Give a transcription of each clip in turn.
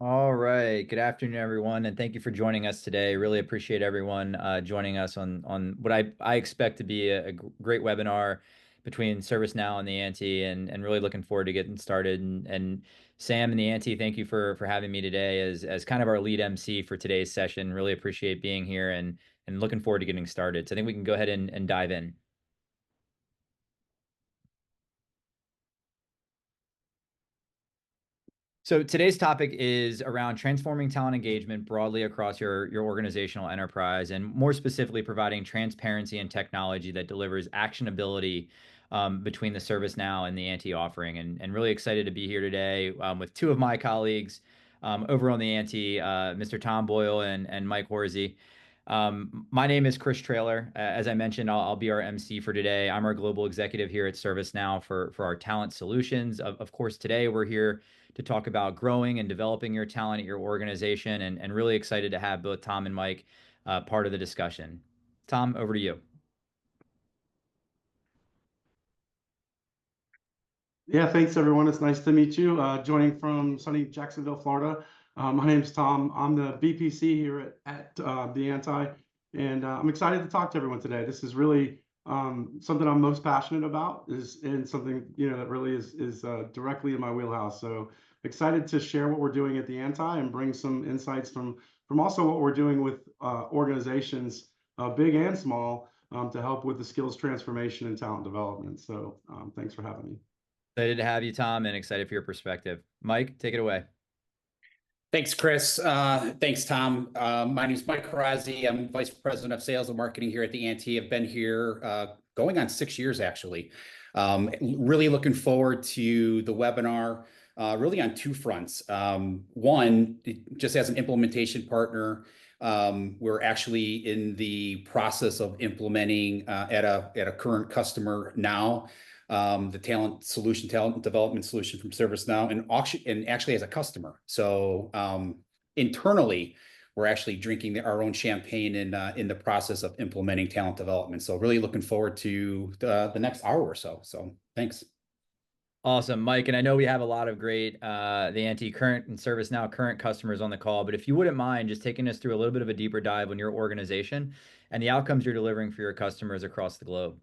All right. Good afternoon, everyone, and thank you for joining us today. Really appreciate everyone joining us on what I expect to be a great webinar between ServiceNow and the Ante, and really looking forward to getting started. And Sam and the Ante, thank you for having me today as kind of our lead MC for today's session. Really appreciate being here and looking forward to getting started. So I think we can go ahead and dive in. So today's topic is around transforming talent engagement broadly across your organizational enterprise, and more specifically, providing transparency and technology that delivers actionability between the ServiceNow and the Ante offering. And really excited to be here today with two of my colleagues over on the Ante, Mr. Tom Boyle and Mike Horsey. My name is Chris Trailer. As I mentioned, I'll be our MC for today. I'm our global executive here at ServiceNow for our talent solutions. Of course, today we're here to talk about growing and developing your talent at your organization, and really excited to have both Tom and Mike part of the discussion. Tom, over to you. Yeah, thanks everyone. It's nice to meet you. Joining from sunny Jacksonville, Florida. My name's Tom. I'm the BPC here at the Anti, and I'm excited to talk to everyone today. This is really something I'm most passionate about, and something that really is directly in my wheelhouse. So excited to share what we're doing at the Anti and bring some insights from also what we're doing with organizations, big and small, to help with the skills transformation and talent development. So thanks for having me. Excited to have you, Tom, and excited for your perspective. Mike, take it away. Thanks, Chris. Thanks, Tom. My name is Mike Horazi. I'm Vice President of Sales and Marketing here at the Ante. I've been here going on 6 years, actually. Really looking forward to the webinar, really on two fronts. One, just as an implementation partner, we're actually in the process of implementing at a current customer now, the talent development solution from ServiceNow, and actually as a customer. So internally, we're actually drinking our own champagne in the process of implementing talent development. So really looking forward to the next hour or so. So thanks. Awesome, Mike. And I know we have a lot of great the Ante current and ServiceNow current customers on the call, but if you wouldn't mind just taking us through a little bit of a deeper dive on your organization and the outcomes you're delivering for your customers across the globe.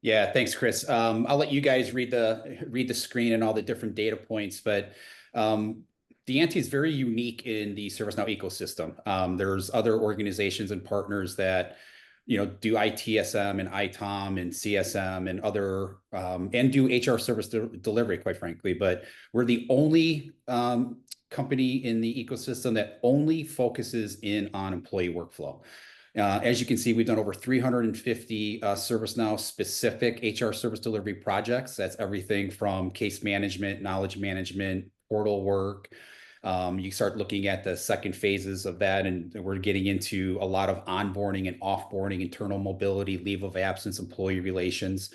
Yeah, thanks, Chris. I'll let you guys read the screen and all the different data points, but the Ante is very unique in the ServiceNow ecosystem. There's other organizations and partners that do ITSM and ITOM and CSM and other and do HR service delivery, quite frankly. But we're the only company in the ecosystem that only focuses in on employee workflow. As you can see, we've done over 350 ServiceNow specific HR service delivery projects. That's everything from case management, knowledge management, portal work. You start looking at the second phases of that, and we're getting into a lot of onboarding and offboarding, internal mobility, leave of absence, employee relations.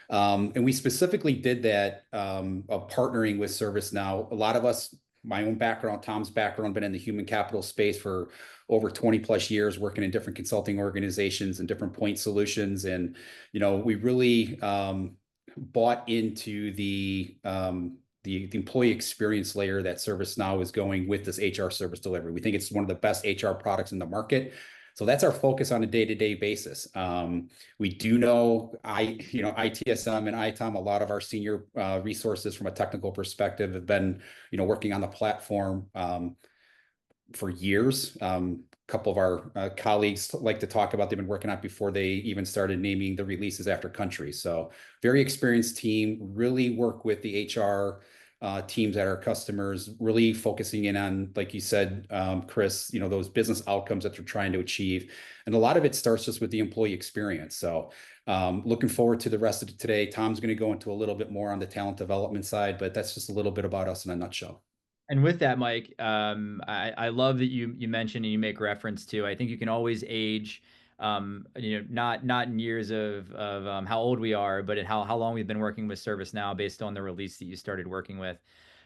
And we specifically did that of partnering with ServiceNow. A lot of us, my own background, Tom's background, been in the human capital space for over 20 plus years, working in different consulting organizations and different point solutions. And, we really bought into the employee experience layer that ServiceNow is going with this HR service delivery. We think it's one of the best HR products in the market. So that's our focus on a day-to-day basis. We do know, ITSM and ITOM. A lot of our senior resources from a technical perspective have been, working on the platform for years. A couple of our colleagues like to talk about they've been working on it before they even started naming the releases after country. So very experienced team, really work with the HR teams at our customers, really focusing in on, like you said, Chris, those business outcomes that they're trying to achieve. And a lot of it starts just with the employee experience. So looking forward to the rest of today. Tom's going to go into a little bit more on the talent development side, but that's just a little bit about us in a nutshell. And with that, Mike, I love that you mentioned and you make reference to. I think you can always age, not in years of how old we are, but in how long we've been working with ServiceNow based on the release that you started working with.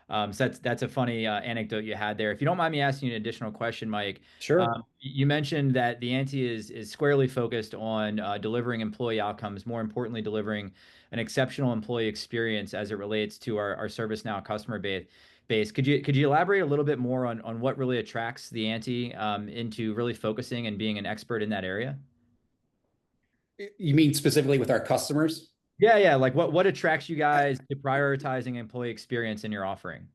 So that's a funny anecdote you had there. If you don't mind me asking you an additional question, Mike, Sure. you mentioned that the Ante is squarely focused on delivering employee outcomes, more importantly, delivering an exceptional employee experience as it relates to our ServiceNow customer base. base. Could you elaborate a little bit more on what really attracts the Ante into really focusing and being an expert in that area? You mean specifically with our customers? Yeah, yeah. Like what attracts you guys to prioritizing employee experience in your offering?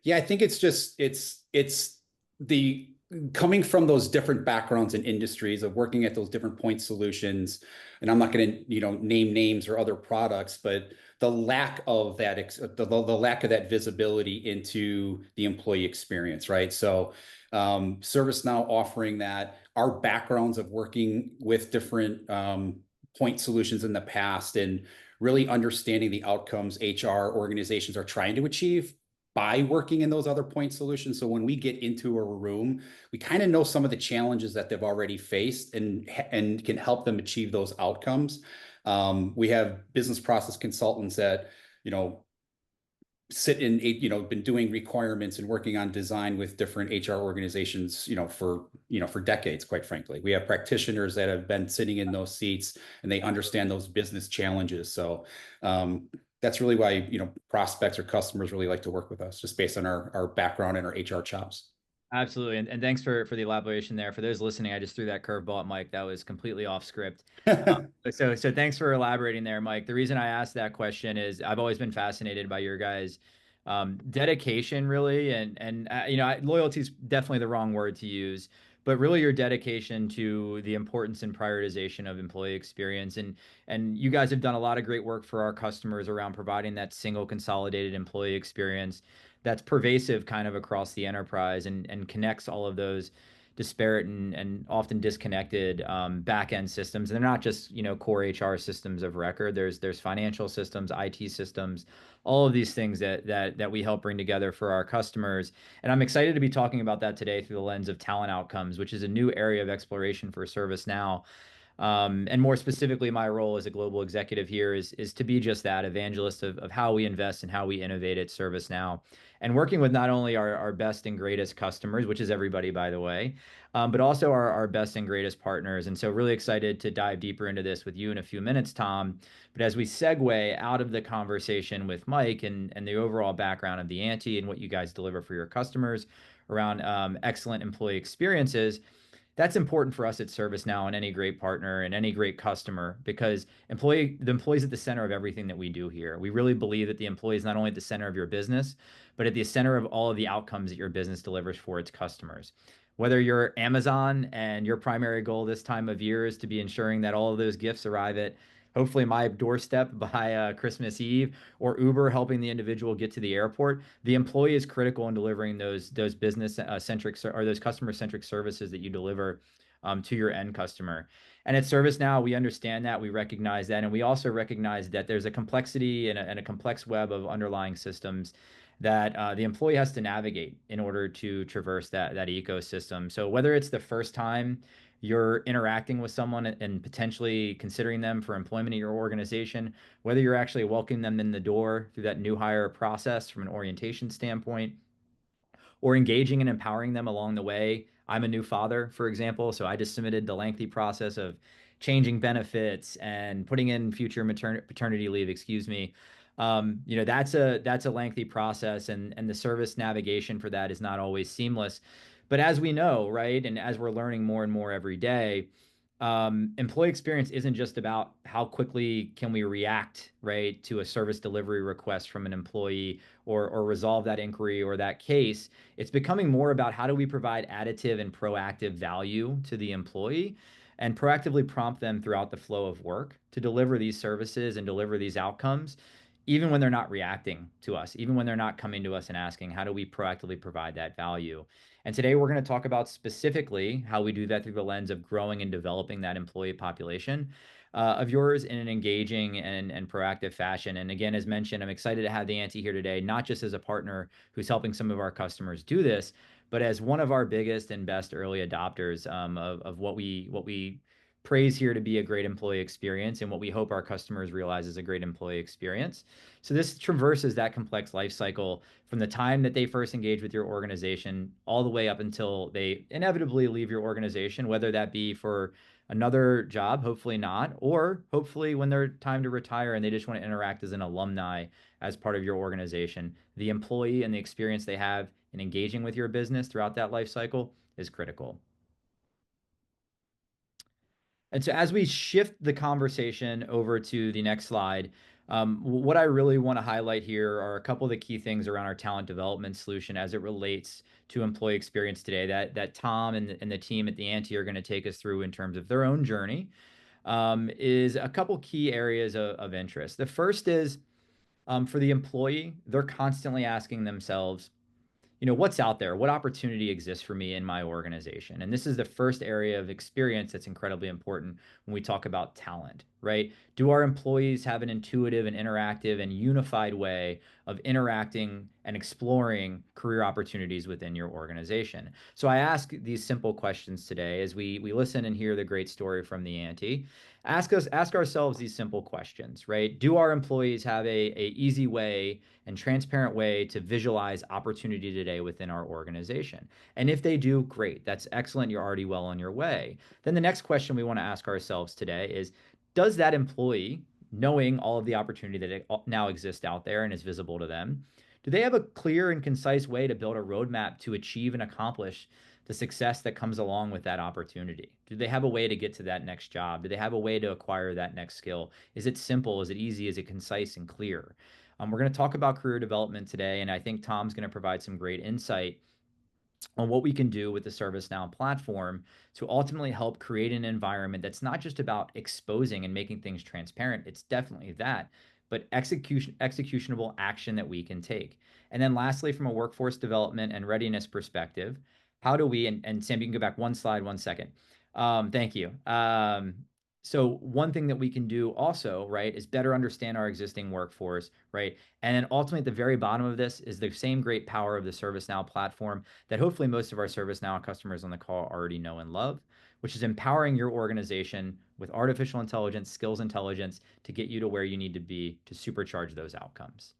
Yeah, I think it's just it's the coming from those different backgrounds and industries of working at those different point solutions. And I'm not going to, name names or other products, but the lack of that the lack of that visibility into the employee experience, right? So ServiceNow offering that, our backgrounds of working with different point solutions in the past and really understanding the outcomes HR organizations are trying to achieve by working in those other point solutions. So when we get into a room, we kind of know some of the challenges that they've already faced and can help them achieve those outcomes. We have business process consultants that, sit in, been doing requirements and working on design with different HR organizations, for decades, quite frankly. We have practitioners that have been sitting in those seats and they understand those business challenges. So that's really why, prospects or customers really like to work with us, just based on our background and our HR chops. Absolutely. And thanks for the elaboration there. For those listening, I just threw that curveball at Mike. That was completely off script. So thanks for elaborating there, Mike. The reason I asked that question is I've always been fascinated by your guys' dedication, really, and loyalty is definitely the wrong word to use, but really your dedication to the importance and prioritization of employee experience. And you guys have done a lot of great work for our customers around providing that single consolidated employee experience that's pervasive kind of across the enterprise and connects all of those disparate and often disconnected back end systems. And they're not just core HR systems of record. There's financial systems, IT systems, all of these things that we help bring together for our customers. And I'm excited to be talking about that today through the lens of talent outcomes, which is a new area of exploration for ServiceNow. And more specifically, my role as a global executive here is to be just that evangelist of how we invest and how we innovate at ServiceNow, and working with not only our best and greatest customers, which is everybody, by the way, but also our best and greatest partners. And so, really excited to dive deeper into this with you in a few minutes, Tom. But as we segue out of the conversation with Mike and the overall background of the Ante and what you guys deliver for your customers around excellent employee experiences, that's important for us at ServiceNow and any great partner and any great customer, because the employee is at the center of everything that we do here. We really believe that the employee is not only at the center of your business, but at the center of all of the outcomes that your business delivers for its customers. Whether you're Amazon and your primary goal this time of year is to be ensuring that all of those gifts arrive at hopefully my doorstep by Christmas Eve, or Uber helping the individual get to the airport, the employee is critical in delivering those business centric or those customer centric services that you deliver to your end customer. And at ServiceNow, we understand that, we recognize that, and we also recognize that there's a complexity and a complex web of underlying systems that the employee has to navigate in order to traverse that ecosystem. So whether it's the first time you're interacting with someone and potentially considering them for employment in your organization, whether you're actually welcoming them in the door through that new hire process from an orientation standpoint, or engaging and empowering them along the way. I'm a new father, for example, so I just submitted the lengthy process of changing benefits and putting in future paternity leave, excuse me. That's a lengthy process, and the service navigation for that is not always seamless. But as we know, right, and as we're learning more and more every day, employee experience isn't just about how quickly can we react, right, to a service delivery request from an employee or resolve that inquiry or that case. It's becoming more about how do we provide additive and proactive value to the employee and proactively prompt them throughout the flow of work to deliver these services and deliver these outcomes, even when they're not reacting to us, even when they're not coming to us and asking, how do we proactively provide that value? And today we're going to talk about specifically how we do that through the lens of growing and developing that employee population of yours in an engaging and proactive fashion. And again, as mentioned, I'm excited to have the Ante here today, not just as a partner who's helping some of our customers do this, but as one of our biggest and best early adopters of what we praise here to be a great employee experience and what we hope our customers realize is a great employee experience. So this traverses that complex life cycle from the time that they first engage with your organization all the way up until they inevitably leave your organization, whether that be for another job, hopefully not, or hopefully when they're time to retire and they just want to interact as an alumni as part of your organization, the employee and the experience they have in engaging with your business throughout that life cycle is critical. And so as we shift the conversation over to the next slide, what I really want to highlight here are a couple of the key things around our talent development solution as it relates to employee experience today that Tom and the team at the Ante are going to take us through in terms of their own journey, is a couple key areas of interest. The first is for the employee, they're constantly asking themselves, what's out there? What opportunity exists for me in my organization? And this is the first area of experience that's incredibly important when we talk about talent, right? Do our employees have an intuitive and interactive and unified way of interacting and exploring career opportunities within your organization? So I ask these simple questions today as we listen and hear the great story from the Ante. Ask ourselves these simple questions, right? Do our employees have a easy way and transparent way to visualize opportunity today within our organization? And if they do, great. That's excellent. You're already well on your way. Then the next question we want to ask ourselves today is, does that employee, knowing all of the opportunity that now exists out there and is visible to them, do they have a clear and concise way to build a roadmap to achieve and accomplish the success that comes along with that opportunity? Do they have a way to get to that next job? Do they have a way to acquire that next skill? Is it simple? Is it easy? Is it concise and clear? We're going to talk about career development today, and I think Tom's going to provide some great insight on what we can do with the ServiceNow platform to ultimately help create an environment that's not just about exposing and making things transparent. It's definitely that, but executionable action that we can take. And then lastly, from a workforce development and readiness perspective, how do we, and Sam, you can go back one slide, 1 second. Thank you. So one thing that we can do also, right, is better understand our existing workforce, right? And then ultimately at the very bottom of this is the same great power of the ServiceNow platform that hopefully most of our ServiceNow customers on the call already know and love, which is empowering your organization with artificial intelligence, skills intelligence to get you to where you need to be to supercharge those outcomes.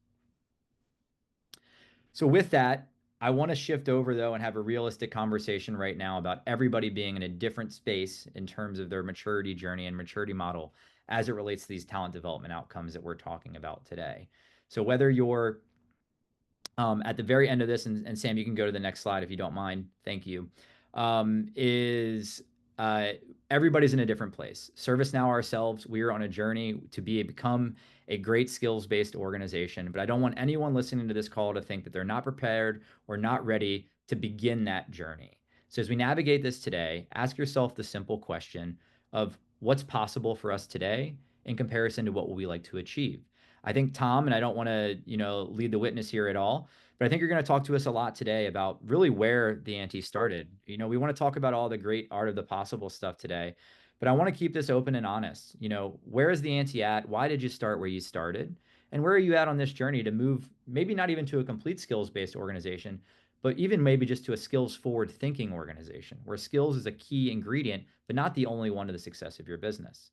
So with that, I want to shift over though and have a realistic conversation right now about everybody being in a different space in terms of their maturity journey and maturity model as it relates to these talent development outcomes that we're talking about today. So whether you're at the very end of this, and Sam, you can go to the next slide if you don't mind. Thank you. Everybody's in a different place. ServiceNow ourselves, we are on a journey to become a great skills-based organization, but I don't want anyone listening to this call to think that they're not prepared or not ready to begin that journey. So as we navigate this today, ask yourself the simple question of what's possible for us today in comparison to what will we like to achieve. I think Tom, and I don't want to, lead the witness here at all, but I think you're going to talk to us a lot today about really where the Ante started. We want to talk about all the great art of the possible stuff today, but I want to keep this open and honest. Where is the Ante at? Why did you start where you started? And where are you at on this journey to move, maybe not even to a complete skills-based organization, but even maybe just to a skills-forward thinking organization where skills is a key ingredient, but not the only one to the success of your business.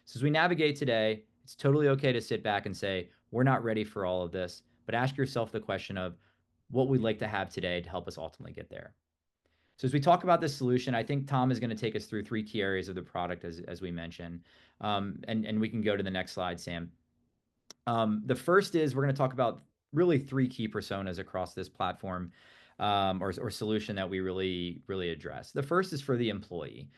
So as we navigate today, it's totally okay to sit back and say, we're not ready for all of this, but ask yourself the question of what we'd like to have today to help us ultimately get there. So as we talk about this solution, I think Tom is going to take us through 3 key areas of the product as we mentioned. And we can go to the next slide, Sam. The first is we're going to talk about really 3 key personas across this platform or solution that we really address. The first is for the employee.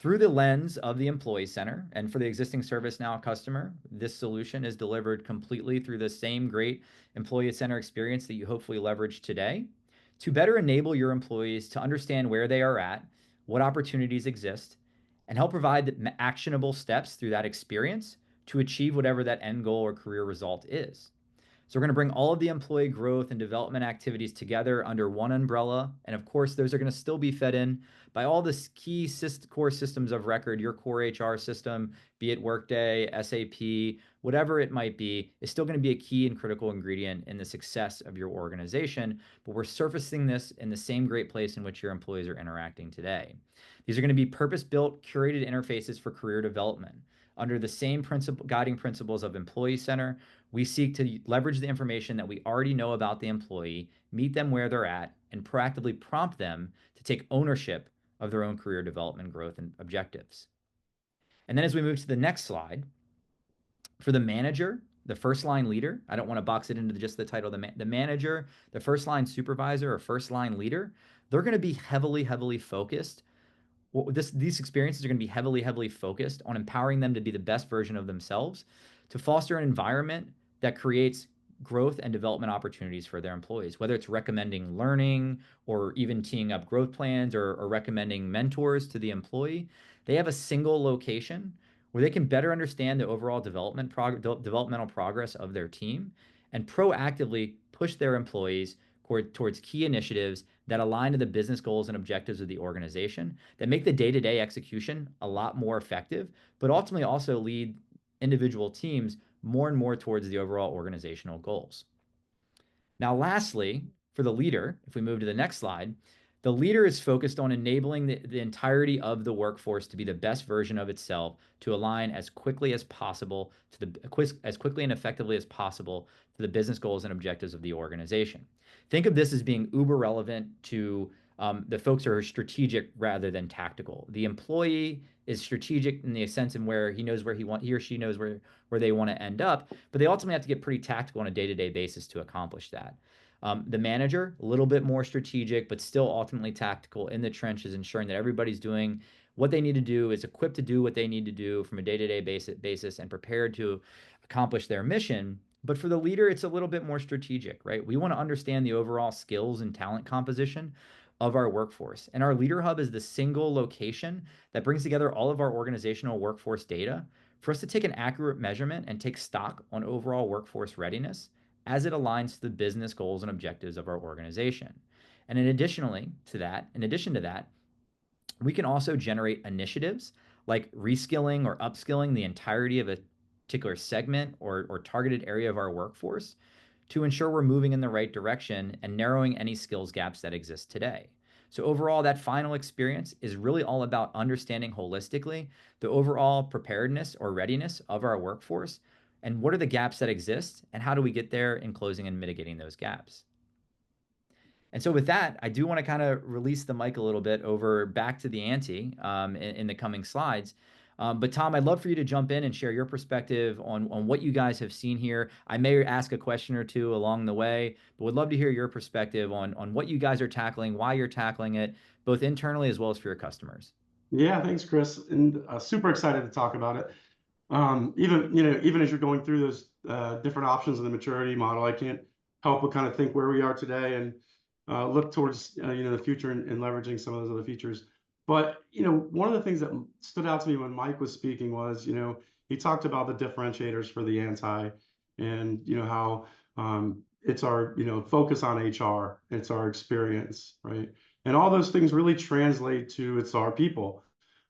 Through the lens of the Employee Center, and for the existing ServiceNow customer, this solution is delivered completely through the same great Employee Center experience that you hopefully leverage today to better enable your employees to understand where they are at, what opportunities exist, and help provide actionable steps through that experience to achieve whatever that end goal or career result is. So we're going to bring all of the employee growth and development activities together under one umbrella. And of course, those are going to still be fed in by all the key core systems of record. Your core HR system, be it Workday, SAP, whatever it might be, is still going to be a key and critical ingredient in the success of your organization. But we're surfacing this in the same great place in which your employees are interacting today. These are going to be purpose-built, curated interfaces for career development. Under the same guiding principles of Employee Center, we seek to leverage the information that we already know about the employee, meet them where they're at, and proactively prompt them to take ownership of their own career development, growth, and objectives. And then as we move to the next slide, for the manager, the first line leader, I don't want to box it into just the title, the manager, the first line supervisor or first line leader, they're going to be heavily focused. These experiences are going to be heavily focused on empowering them to be the best version of themselves, to foster an environment that creates growth and development opportunities for their employees, whether it's recommending learning or even teeing up growth plans or recommending mentors to the employee. They have a single location where they can better understand the overall developmental progress of their team and proactively push their employees towards key initiatives that align to the business goals and objectives of the organization, that make the day-to-day execution a lot more effective, but ultimately also lead individual teams more and more towards the overall organizational goals. Now, lastly, for the leader, if we move to the next slide, the leader is focused on enabling the entirety of the workforce to be the best version of itself, to align as quickly as possible as quickly and effectively as possible to the business goals and objectives of the organization. Think of this as being uber relevant to the folks who are strategic rather than tactical. The employee is strategic in the sense in where he or she knows where they want to end up, but they ultimately have to get pretty tactical on a day-to-day basis to accomplish that. The manager, a little bit more strategic, but still ultimately tactical in the trenches, ensuring that everybody's doing what they need to do, is equipped to do what they need to do from a day-to-day basis and prepared to accomplish their mission. But for the leader, it's a little bit more strategic, right? We want to understand the overall skills and talent composition of our workforce. And our Leader Hub is the single location that brings together all of our organizational workforce data for us to take an accurate measurement and take stock on overall workforce readiness as it aligns to the business goals and objectives of our organization. And in addition to that, we can also generate initiatives like reskilling or upskilling the entirety of a particular segment or targeted area of our workforce to ensure we're moving in the right direction and narrowing any skills gaps that exist today. So overall, that final experience is really all about understanding holistically the overall preparedness or readiness of our workforce and what are the gaps that exist and how do we get there in closing and mitigating those gaps. And so with that, I do want to kind of release the mic a little bit over back to the ante in the coming slides. But Tom, I'd love for you to jump in and share your perspective on what you guys have seen here. I may ask a question or two along the way, but would love to hear your perspective on what you guys are tackling, why you're tackling it, both internally as well as for your customers. Yeah, thanks, Chris. And super excited to talk about it. Even as you're going through those different options in the maturity model, I can't help but kind of think where we are today and look towards the future and leveraging some of those other features. But one of the things that stood out to me when Mike was speaking was he talked about the differentiators for the anti, and how it's our focus on HR, it's our experience, right? And all those things really translate to it's our people.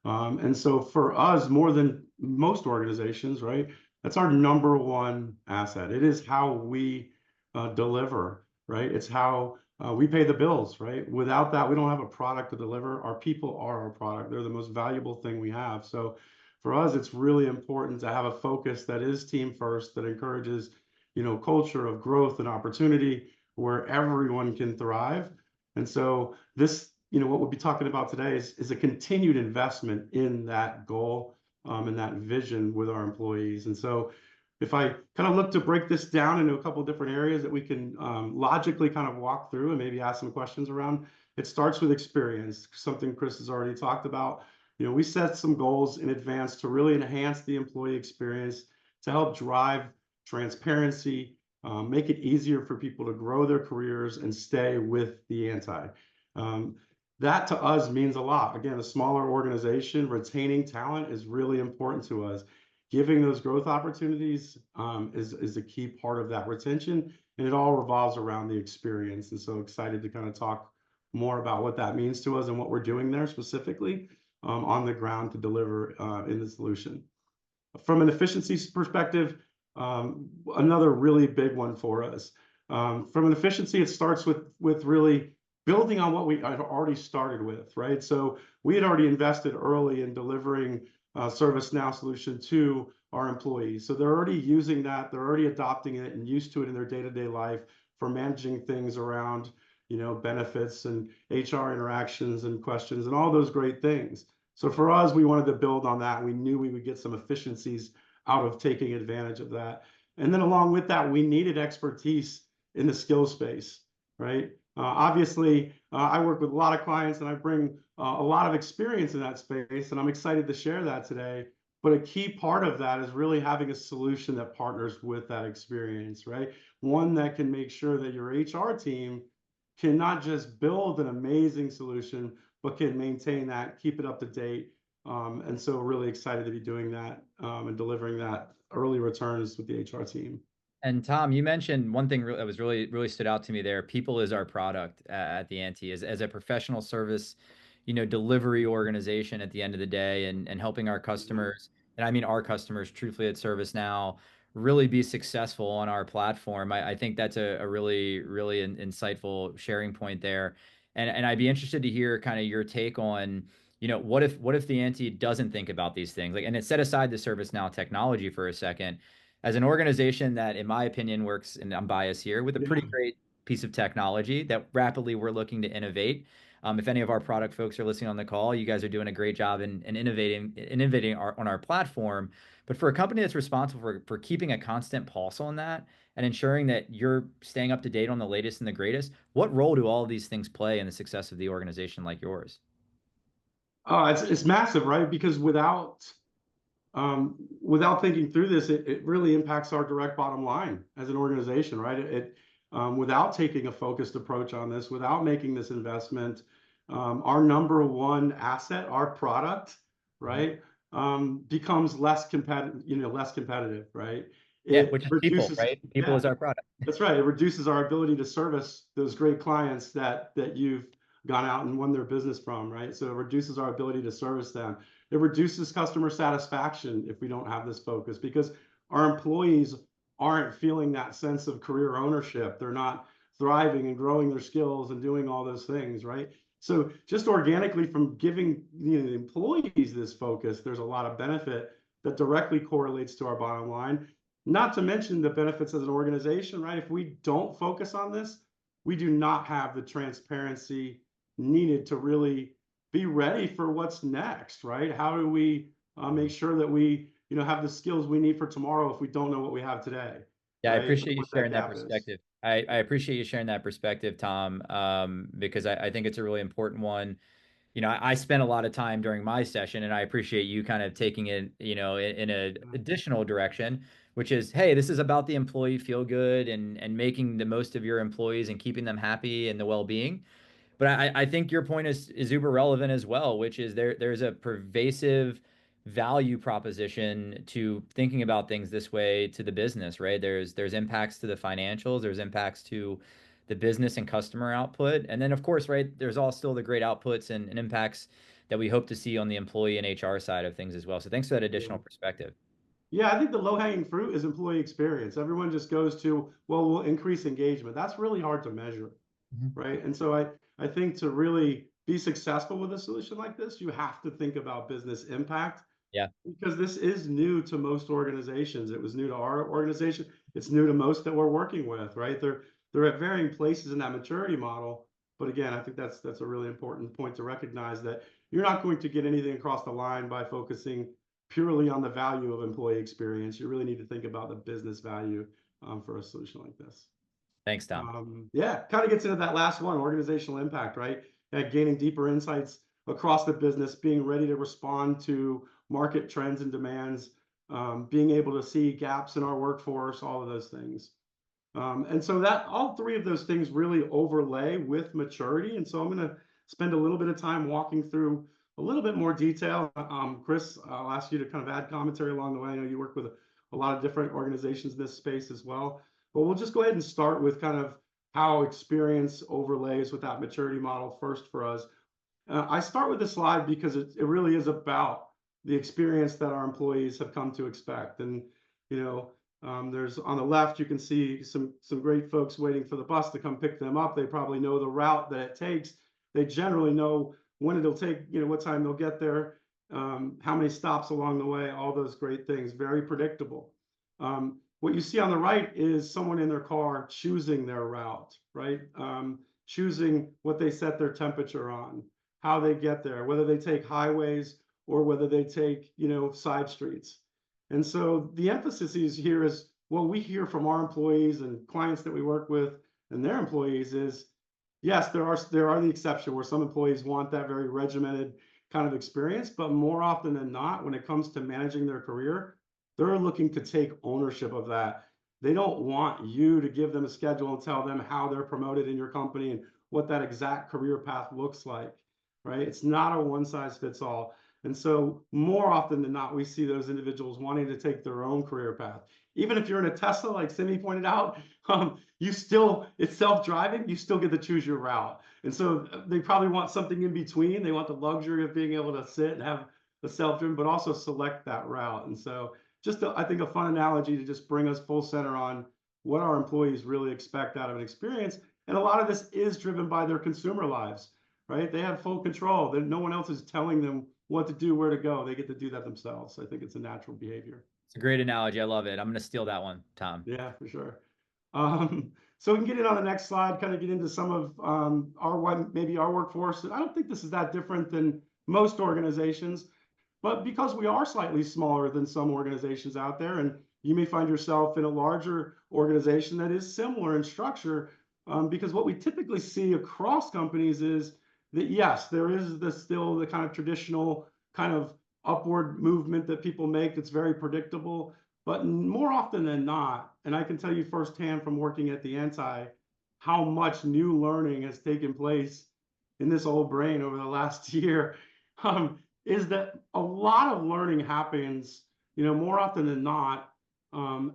And so for us, more than most organizations, right, that's our number one asset. It is how we deliver, right? It's how we pay the bills, right? Without that, we don't have a product to deliver. Our people are our product. They're the most valuable thing we have. So for us, it's really important to have a focus that is team first, that encourages, culture of growth and opportunity where everyone can thrive. And so this, what we'll be talking about today is a continued investment in that goal and that vision with our employees. And so if I kind of look to break this down into a couple of different areas that we can logically kind of walk through and maybe ask some questions around, it starts with experience, something Chris has already talked about. We set some goals in advance to really enhance the employee experience, to help drive transparency, make it easier for people to grow their careers and stay with the anti. That to us means a lot. Again, a smaller organization, retaining talent is really important to us. Giving those growth opportunities is a key part of that retention, and it all revolves around the experience. And so excited to kind of talk more about what that means to us and what we're doing there specifically on the ground to deliver in the solution. From an efficiency perspective, another really big one for us. From an efficiency, it starts with really building on what we had already started with, right? So we had already invested early in delivering ServiceNow solution to our employees. So they're already using that, they're already adopting it and used to it in their day-to-day life for managing things around, benefits and HR interactions and questions and all those great things. So for us, we wanted to build on that. We knew we would get some efficiencies out of taking advantage of that. And then along with that, we needed expertise in the skill space, right? Obviously, I work with a lot of clients and I bring a lot of experience in that space, and I'm excited to share that today. But a key part of that is really having a solution that partners with that experience, right? One that can make sure that your HR team can not just build an amazing solution, but can maintain that, keep it up to date. And so really excited to be doing that and delivering that early returns with the HR team. And Tom, you mentioned one thing that was really stood out to me there. People is our product at the Ante, as a professional service, delivery organization at the end of the day, and helping our customers, and I mean our customers, truthfully at ServiceNow, really be successful on our platform. I think that's a really insightful sharing point there, and I'd be interested to hear kind of your take on, what if the Ante doesn't think about these things, like, and it set aside the ServiceNow technology for a second, as an organization that, in my opinion, works, and I'm biased here, with a Yeah. pretty great piece of technology that rapidly we're looking to innovate. If any of our product folks are listening on the call, you guys are doing a great job in innovating on our platform. But for a company that's responsible for keeping a constant pulse on that and ensuring that you're staying up to date on the latest and the greatest, what role do all of these things play in the success of the organization like yours? It's massive, right? Because without thinking through this, it really impacts our direct bottom line as an organization, right? Without taking a focused approach on this, without making this investment, our number one asset, our product, right, becomes less competitive, right? Yeah, It which is people, reduces, right? People yeah, is our product. that's right. It reduces our ability to service those great clients that you've gone out and won their business from, right? So it reduces our ability to service them. It reduces customer satisfaction if we don't have this focus, because our employees aren't feeling that sense of career ownership. They're not thriving and growing their skills and doing all those things, right? So just organically from giving the employees this focus, there's a lot of benefit that directly correlates to our bottom line. Not to mention the benefits as an organization, right? If we don't focus on this, we do not have the transparency needed to really be ready for what's next, right? How do we make sure that we, have the skills we need for tomorrow if we don't know what we have today, Yeah, I right? appreciate you What that sharing that gap is. perspective. I appreciate you sharing that perspective, Tom, because I think it's a really important one. I spent a lot of time during my session, and I appreciate you kind of taking it, in a additional direction, which is, hey, this is about the employee feel good and making the most of your employees and keeping them happy and the well-being. But I think your point is uber relevant as well, which is there's a pervasive value proposition to thinking about things this way to the business, right? There's impacts to the financials, there's impacts to the business and customer output. And then of course, right, there's all still the great outputs and impacts that we hope to see on the employee and HR side of things as well. So thanks for that additional perspective. Yeah, I think the low-hanging fruit is employee experience. Everyone just goes to, well, we'll increase engagement. That's really hard to measure, Mhm. right? And so I think to really be successful with a solution like this, you have to think about business impact, Yeah. because this is new to most organizations. It was new to our organization. It's new to most that we're working with, right? They're at varying places in that maturity model. But again, I think that's a really important point to recognize, that you're not going to get anything across the line by focusing purely on the value of employee experience. You really need to think about the business value for a solution like this. Thanks, Tom. Yeah, kind of gets into that last one, organizational impact, right? Gaining deeper insights across the business, being ready to respond to market trends and demands, being able to see gaps in our workforce, all of those things. And so that all three of those things really overlay with maturity. And so I'm going to spend a little bit of time walking through a little bit more detail. Chris, I'll ask you to kind of add commentary along the way. I know you work with a lot of different organizations in this space as well. But we'll just go ahead and start with kind of how experience overlays with that maturity model first for us. I start with this slide because it really is about the experience that our employees have come to expect. And, there's on the left, you can see some great folks waiting for the bus to come pick them up. They probably know the route that it takes. They generally know when it'll take, what time they'll get there, how many stops along the way, all those great things, very predictable. What you see on the right is someone in their car choosing their route, right? Choosing what they set their temperature on, how they get there, whether they take highways or whether they take, side streets. And so the emphasis is here is what we hear from our employees and clients that we work with and their employees is, yes, there are the exception where some employees want that very regimented kind of experience, but more often than not, when it comes to managing their career, they're looking to take ownership of that. They don't want you to give them a schedule and tell them how they're promoted in your company and what that exact career path looks like, right? It's not a one size fits all. And so more often than not, we see those individuals wanting to take their own career path. Even if you're in a Tesla, like Simi pointed out, it's self-driving, you still get to choose your route. And so they probably want something in between. They want the luxury of being able to sit and have the self-driven, but also select that route. And so I think a fun analogy to just bring us full center on what our employees really expect out of an experience. And a lot of this is driven by their consumer lives, right? They have full control. No one else is telling them what to do, where to go. They get to do that themselves. I think it's a natural behavior. It's a great analogy. I love it. I'm going to steal that one, Tom. Yeah, for sure. So we can get it on the next slide, kind of get into some of maybe our workforce. I don't think this is that different than most organizations, but because we are slightly smaller than some organizations out there, and you may find yourself in a larger organization that is similar in structure, because what we typically see across companies is that, yes, there is still the kind of traditional kind of upward movement that people make that's very predictable. But more often than not, and I can tell you firsthand from working at the Anti, how much new learning has taken place in this old brain over the last year, is that a lot of learning happens, more often than not,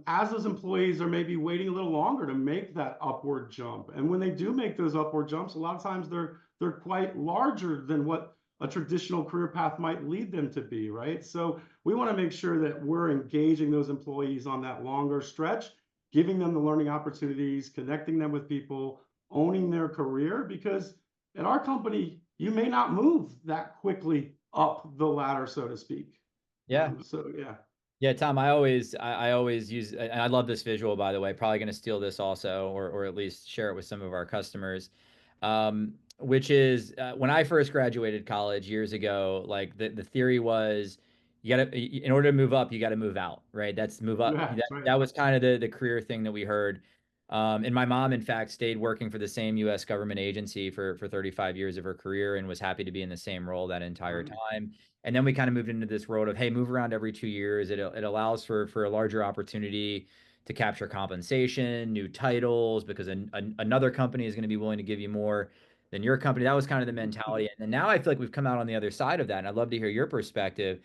as those employees are maybe waiting a little longer to make that upward jump. And when they do make those upward jumps, a lot of times they're quite larger than what a traditional career path might lead them to be, right? So we want to make sure that we're engaging those employees on that longer stretch, giving them the learning opportunities, connecting them with people, owning their career, because at our company, you may not move that quickly up the ladder, so to speak. Yeah. Yeah. Yeah, Tom, I always use, and I love this visual, by the way, probably going to steal this also, or at least share it with some of our customers. Which is when I first graduated college years ago, like the theory was in order to move up, you got to move out, right? That's move up. Yeah, that's right. That was kind of the career thing that we heard. And my mom, in fact, stayed working for the same U.S. government agency for 35 years of her career and was happy to be in the same role that entire time. And then we kind of moved into this world of, hey, move around every 2 years. It allows for a larger opportunity to capture compensation, new titles, because another company is going to be willing to give you more than your company. That was kind of the mentality. And now I feel like we've come out on the other side of that. And I'd love to hear your perspective.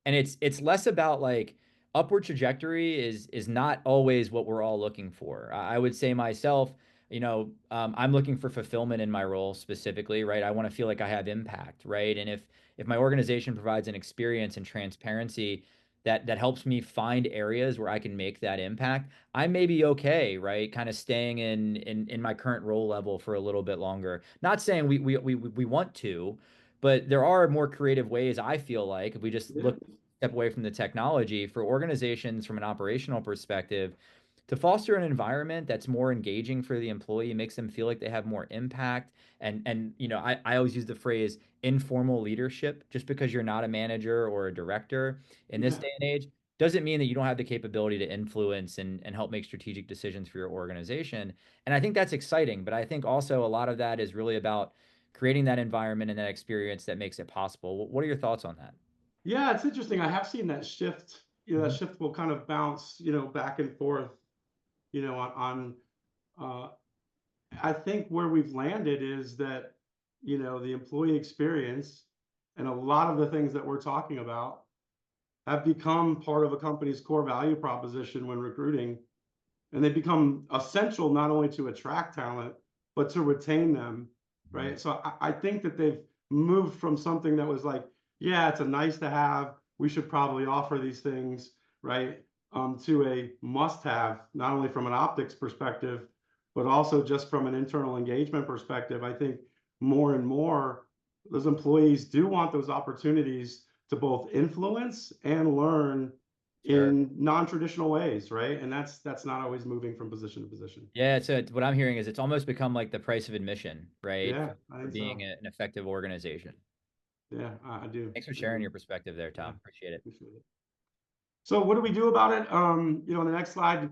And it's less about like upward trajectory is not always what we're all looking for. I would say myself, I'm looking for fulfillment in my role specifically, right? I want to feel like I have impact, right? And if my organization provides an experience and transparency that helps me find areas where I can make that impact, I may be okay, right? Kind of staying in my current role level for a little bit longer. Not saying we want to, but there are more creative ways, I feel like, if we just step away from the technology, for organizations from an operational perspective to foster an environment that's more engaging for the employee, makes them feel like they have more impact. And I always use the phrase informal leadership. Just because you're not a manager or a director in this day and age doesn't mean that you don't have the capability to influence and help make strategic decisions for your organization. And I think that's exciting, but I think also a lot of that is really about creating that environment and that experience that makes it possible. What are your thoughts on that? Yeah, it's interesting. I have seen that shift. That shift will kind of bounce, back and forth, on I think where we've landed is that, the employee experience and a lot of the things that we're talking about have become part of a company's core value proposition when recruiting. And they become essential not only to attract talent, but to retain them, right? So I think that they've moved from something that was like, yeah, it's a nice to have, we should probably offer these things, right? To a must have, not only from an optics perspective, but also just from an internal engagement perspective. I think more and more those employees do want those opportunities to both influence and learn in non-traditional ways, right? And that's not always moving from position to position. Yeah, so what I'm hearing is it's almost become like the price of admission, right? Yeah, For being an effective organization. Yeah, I do. Thanks for I sharing do. your perspective there, Yeah, Tom. Appreciate it. appreciate it. So what do we do about it? On the next slide,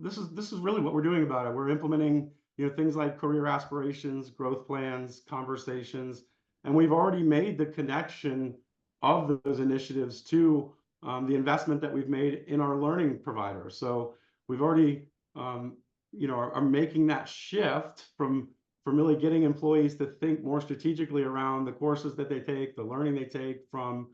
this is really what we're doing about it. We're implementing, things like career aspirations, growth plans, conversations, and we've already made the connection of those initiatives to the investment that we've made in our learning provider. So we've already, are making that shift from really getting employees to think more strategically around the courses that they take, the learning they take, from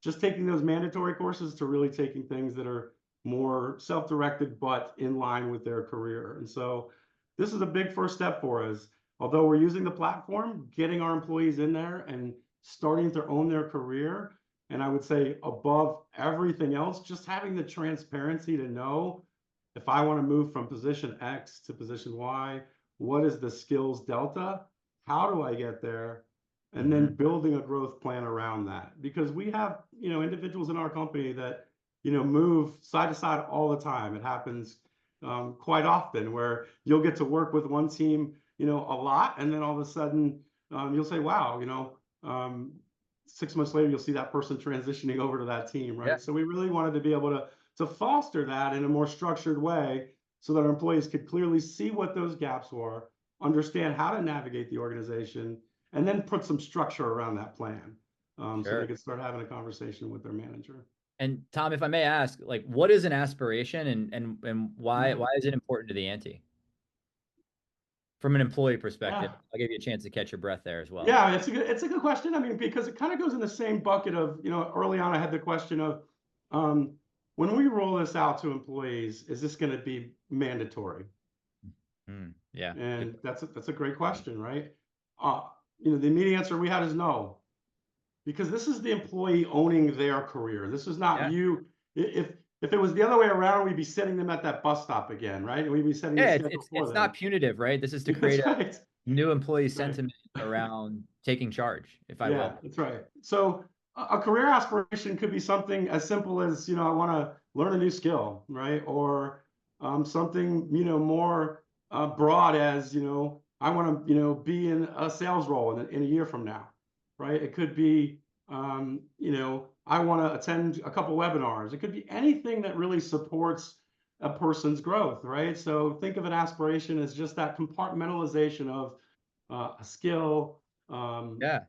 just taking those mandatory courses to really taking things that are more self-directed but in line with their career. And so this is a big first step for us. Although we're using the platform, getting our employees in there and starting to own their career. And I would say above everything else, just having the transparency to know if I want to move from position X to position Y, what is the skills delta? How do I get there? And then building a growth plan around that, because we have, individuals in our company that, move side to side all the time. It happens quite often where you'll get to work with one team, a lot, and then all of a sudden you'll say, wow, 6 months later, you'll see that person transitioning over to that team, right? Yeah. So we really wanted to be able to foster that in a more structured way so that our employees could clearly see what those gaps were, understand how to navigate the organization, and then put some structure around that plan, so they could start having a conversation with their manager. And Tom, if I may ask, like, what is an aspiration, and why is it important to the ante? From an employee perspective, Yeah. I'll give you a chance to catch your breath there as well. Yeah, it's a good question. I mean, because it kind of goes in the same bucket of, early on I had the question of, when we roll this out to employees, is this going to be mandatory? Yeah. And that's a great question, right? The immediate answer we had is no, because this is the employee owning their career. This is not you. If it was the other way around, we'd be sending them at that bus stop again, right? We'd be setting the schedule for It's them. not punitive, right? This is to create Right. a new employee sentiment around taking charge, if I will. That's right. So a career aspiration could be something as simple as, I want to learn a new skill, right? Or something, more broad as, I want to, be in a sales role in a year from now, right? It could be, I want to attend a couple webinars. It could be anything that really supports a person's growth, right? So think of an aspiration as just that compartmentalization of a skill, Yeah.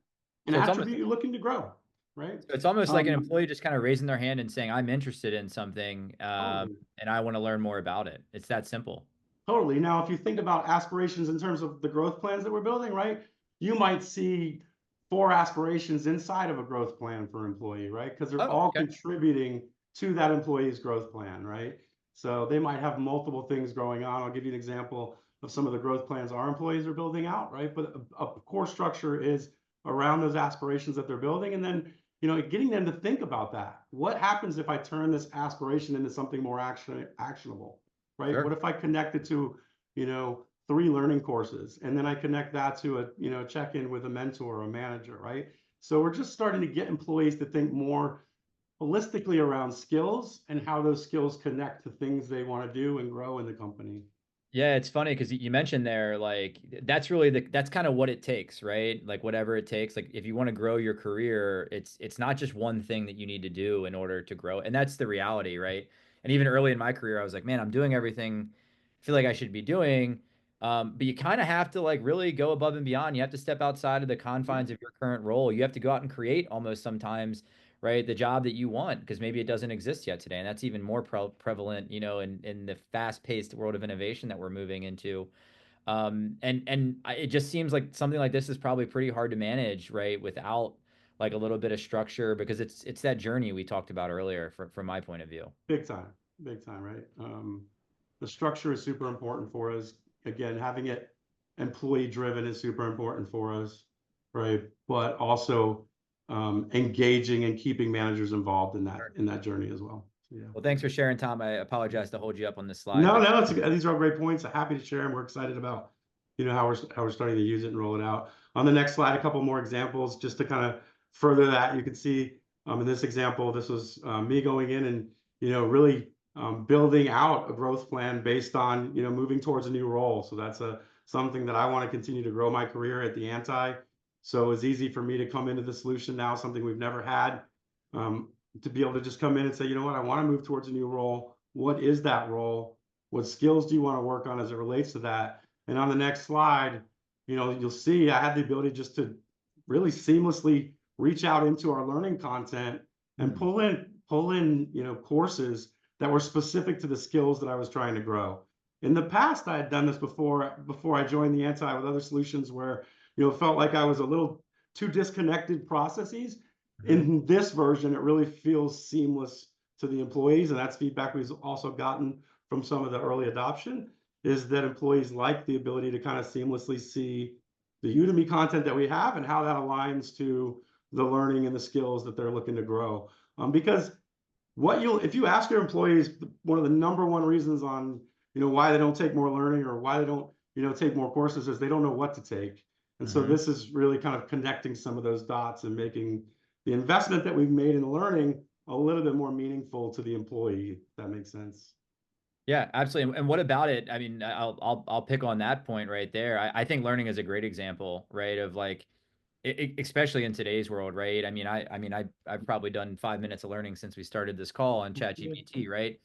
an attribute you're looking to grow, right? So it's almost like an employee just kind of raising their hand and saying, I'm interested in something, Totally. and I want to learn more about it. It's that simple. Totally. Now, if you think about aspirations in terms of the growth plans that we're building, right? You might see 4 aspirations inside of a growth plan for an employee, right? Because they're all contributing to that employee's growth plan, right? So they might have multiple things going on. I'll give you an example of some of the growth plans our employees are building out, right? But a core structure is around those aspirations that they're building, and then getting them to think about that. What happens if I turn this aspiration into something more actionable? Right? Sure. What if I connect it to, 3 learning courses, and then I connect that to a, check-in with a mentor or a manager, right? So we're just starting to get employees to think more holistically around skills and how those skills connect to things they want to do and grow in the company. Yeah, it's funny because you mentioned there, like, that's really that's kind of what it takes, right? Like, whatever it takes. Like, if you want to grow your career, it's not just one thing that you need to do in order to grow. And that's the reality, right? And even early in my career, I was like, man, I'm doing everything I feel like I should be doing. But you kind of have to, like, really go above and beyond. You have to step outside of the confines of your current role. You have to go out and create almost sometimes, right, the job that you want, because maybe it doesn't exist yet today. And that's even more prevalent, in the fast-paced world of innovation that we're moving into. It just seems like something like this is probably pretty hard to manage, right, without like a little bit of structure, because it's that journey we talked about earlier from my point of view. Big time, right? The structure is super important for us. Again, having it employee driven is super important for us, right? But also engaging and keeping managers involved in that journey as well. So, yeah. Well, thanks for sharing, Tom. I apologize to hold you up on this slide. No, these are all great points. I'm happy to share them. We're excited about, how we're starting to use it and roll it out. On the next slide, a couple more examples just to kind of further that. You can see in this example, this was me going in and, really building out a growth plan based on, moving towards a new role. So that's something that I want to continue to grow my career at the Anti. So it's easy for me to come into the solution now, something we've never had, to be able to just come in and say, you know what, I want to move towards a new role. What is that role? What skills do you want to work on as it relates to that? And on the next slide, you'll see I have the ability just to really seamlessly reach out into our learning content and pull in, courses that were specific to the skills that I was trying to grow. In the past, I had done this before I joined the Anti with other solutions where, it felt like I was a little too disconnected processes. In this version, it really feels seamless to the employees, and that's feedback we've also gotten from some of the early adoption, is that employees like the ability to kind of seamlessly see the Udemy content that we have and how that aligns to the learning and the skills that they're looking to grow. Because if you ask your employees, one of the number one reasons on, why they don't take more learning or why they don't, take more courses is they don't know what to take. And so this is really kind of connecting some of those dots and making the investment that we've made in learning a little bit more meaningful to the employee, if that makes sense. Yeah, absolutely. And what about it? I mean, I'll pick on that point right there. I think learning is a great example, right? Of like, especially in today's world, right? I've probably done 5 minutes of learning since we started this call on ChatGPT, right?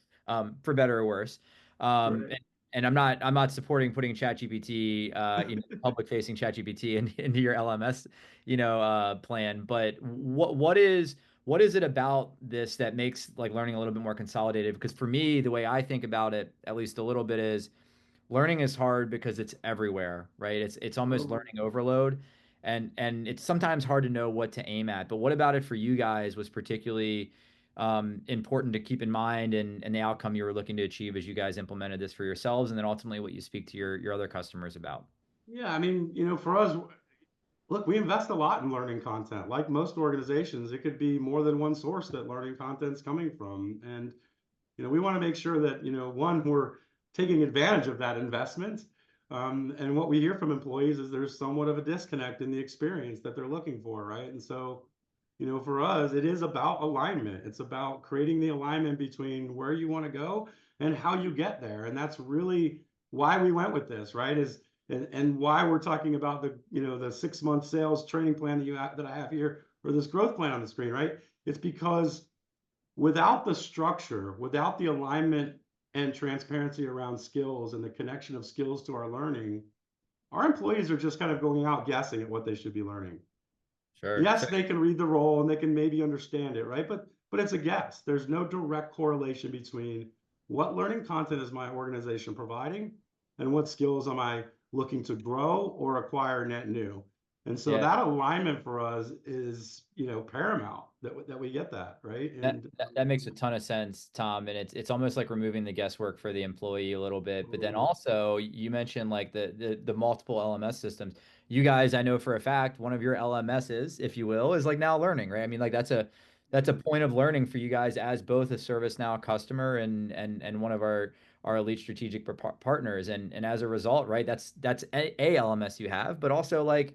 For better or worse. Right. And I'm not supporting putting ChatGPT, public facing ChatGPT into your LMS, plan. But what is it about this that makes like learning a little bit more consolidated? Because for me, the way I think about it, at least a little bit, is learning is hard because it's everywhere, right? It's almost learning overload. And it's sometimes hard to know what to aim at. But what about it for you guys was particularly important to keep in mind, and the outcome you were looking to achieve as you guys implemented this for yourselves, and then ultimately what you speak to your other customers about? Yeah, I mean, for us, look, we invest a lot in learning content. Like most organizations, it could be more than one source that learning content's coming from. And, we want to make sure that, one, we're taking advantage of that investment. And what we hear from employees is there's somewhat of a disconnect in the experience that they're looking for, right? And so, for us, it is about alignment. It's about creating the alignment between where you want to go and how you get there. And that's really why we went with this, right? And why we're talking about the 6-month sales training plan that I have here, or this growth plan on the screen, right? It's because without the structure, without the alignment and transparency around skills and the connection of skills to our learning, our employees are just kind of going out guessing at what they should be learning. Sure. Yes, they can read the role and they can maybe understand it, right? But it's a guess. There's no direct correlation between what learning content is my organization providing and what skills am I looking to grow or acquire net new. And so Yeah. that alignment for us is, paramount that we get that, right? And That makes a ton of sense, Tom. And it's almost like removing the guesswork for the employee a little bit. But then also you mentioned like the multiple LMS systems. You guys, I know for a fact, one of your LMSs, if you will, is like Now Learning, right? I mean, like that's a point of learning for you guys as both a ServiceNow customer and one of our elite strategic partners. And as a result, right, that's a LMS you have, but also like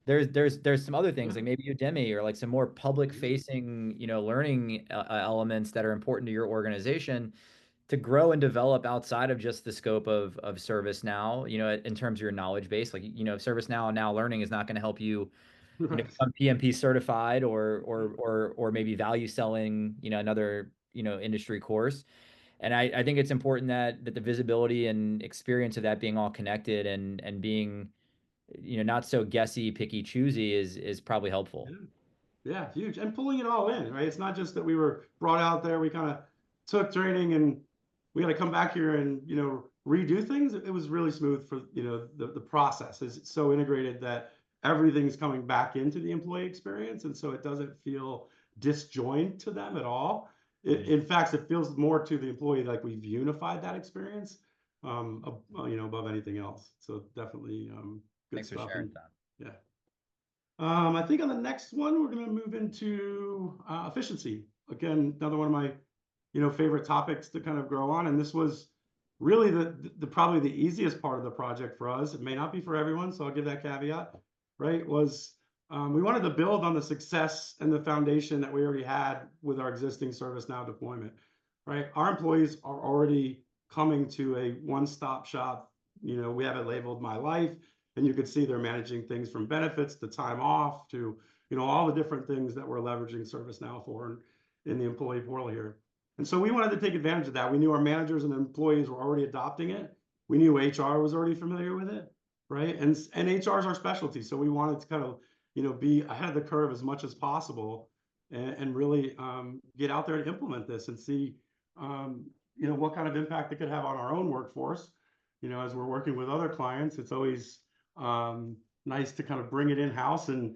there's some other things like maybe Udemy or like some more public facing, learning elements that are important to your organization to grow and develop outside of just the scope of ServiceNow, in terms of your knowledge base. Like, ServiceNow Now Learning is not going to help you, right. become PMP certified or maybe value selling, another, industry course. And I think it's important that the visibility and experience of that being all connected and being, not so guessy, picky, choosy is probably helpful. Yeah, huge. And pulling it all in, right? It's not just that we were brought out there, we kind of took training and we got to come back here and, redo things. It was really smooth for, the process is so integrated that everything's coming back into the employee experience. And so it doesn't feel disjoint to them at all. In fact, it feels more to the employee like we've unified that experience, above anything else. So definitely good Thanks for stuff. sharing, And Tom. yeah. I think on the next one, we're going to move into efficiency. Again, another one of my, favorite topics to kind of grow on. And this was really the probably the easiest part of the project for us. It may not be for everyone, so I'll give that caveat. Right? We wanted to build on the success and the foundation that we already had with our existing ServiceNow deployment. Right? Our employees are already coming to a one-stop shop. We have it labeled My Life. and you could see they're managing things from benefits to time off to, all the different things that we're leveraging ServiceNow for in the employee portal here. And so we wanted to take advantage of that. We knew our managers and employees were already adopting it. We knew HR was already familiar with it, right? And HR is our specialty, so we wanted to kind of, be ahead of the curve as much as possible, and really get out there and implement this and see, what kind of impact it could have on our own workforce. As we're working with other clients, it's always nice to kind of bring it in-house and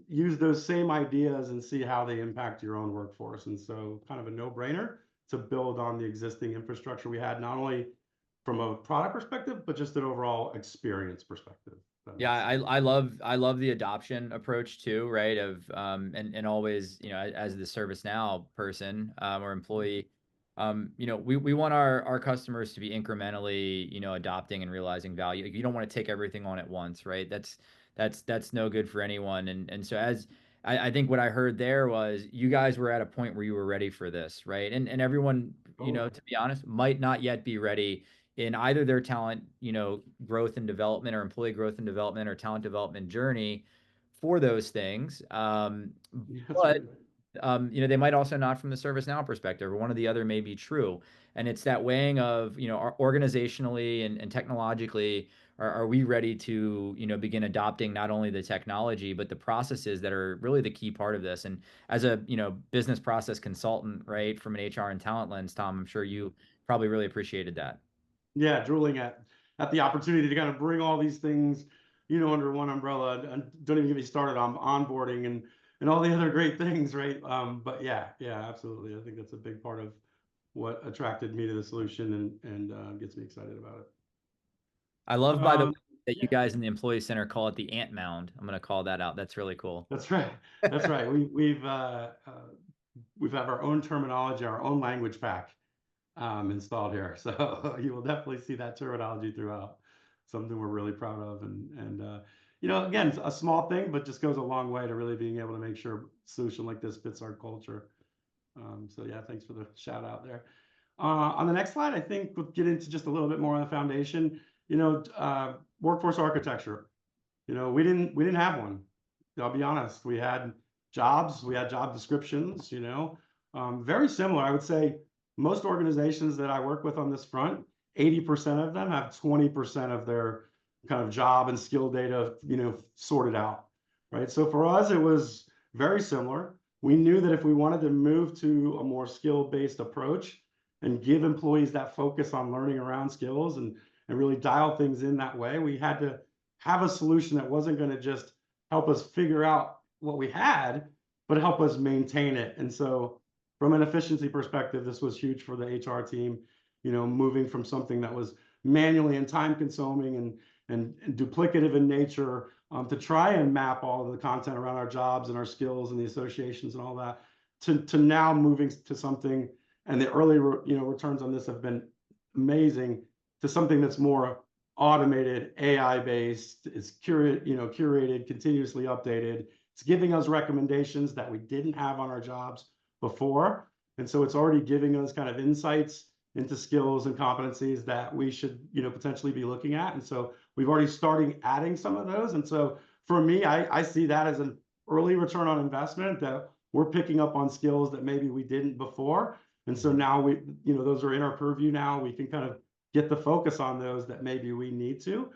use those same ideas and see how they impact your own workforce. And so kind of a no-brainer to build on the existing infrastructure we had, not only from a product perspective, but just an overall experience perspective. Yeah, I love the adoption approach too, right? Of and always, as the ServiceNow person or employee, we want our customers to be incrementally, adopting and realizing value. You don't want to take everything on at once, right? That's no good for anyone. And so as I think what I heard there was you guys were at a point where you were ready for this, right? And everyone, to be honest, might not yet be ready in either their talent, growth and development or employee growth and development or talent development journey for those things. But they might also not from the ServiceNow perspective, or one or the other may be true. And it's that weighing of, organizationally and technologically, are we ready to, begin adopting not only the technology, but the processes that are really the key part of this. And as a, business process consultant, right, from an HR and talent lens, Tom, I'm sure you probably really appreciated that. Yeah, drooling at the opportunity to kind of bring all these things, under one umbrella. And don't even get me started on onboarding and all the other great things, right? But yeah, absolutely. I think that's a big part of what attracted me to the solution and gets me excited about it. I love, by the way, that you guys in the Employee Center call it the ant mound. I'm going to call that out. That's really cool. That's right. That's right. We've have our own terminology, our own language pack installed here. So you will definitely see that terminology throughout. Something we're really proud of. And again, a small thing, but just goes a long way to really being able to make sure a solution like this fits our culture. So yeah, thanks for the shout out there. On the next slide, I think we'll get into just a little bit more on the foundation. Workforce architecture. We didn't have one. I'll be honest. We had jobs, we had job descriptions. Very similar. I would say most organizations that I work with on this front, 80% of them have 20% of their kind of job and skill data, sorted out, right? So for us, it was very similar. We knew that if we wanted to move to a more skill-based approach and give employees that focus on learning around skills and really dial things in that way, we had to have a solution that wasn't going to just help us figure out what we had, but help us maintain it. And so from an efficiency perspective, this was huge for the HR team, moving from something that was manually and time consuming and duplicative in nature, to try and map all of the content around our jobs and our skills and the associations and all that to now moving to something, and the early returns on this have been amazing, to something that's more automated, AI based, it's curated, continuously updated. It's giving us recommendations that we didn't have on our jobs before. And so it's already giving us kind of insights into skills and competencies that we should, potentially be looking at. And so we've already started adding some of those. And so for me, I see that as an early return on investment, that we're picking up on skills that maybe we didn't before. And so now we, those are in our purview now. We can kind of get the focus on those that maybe we need to.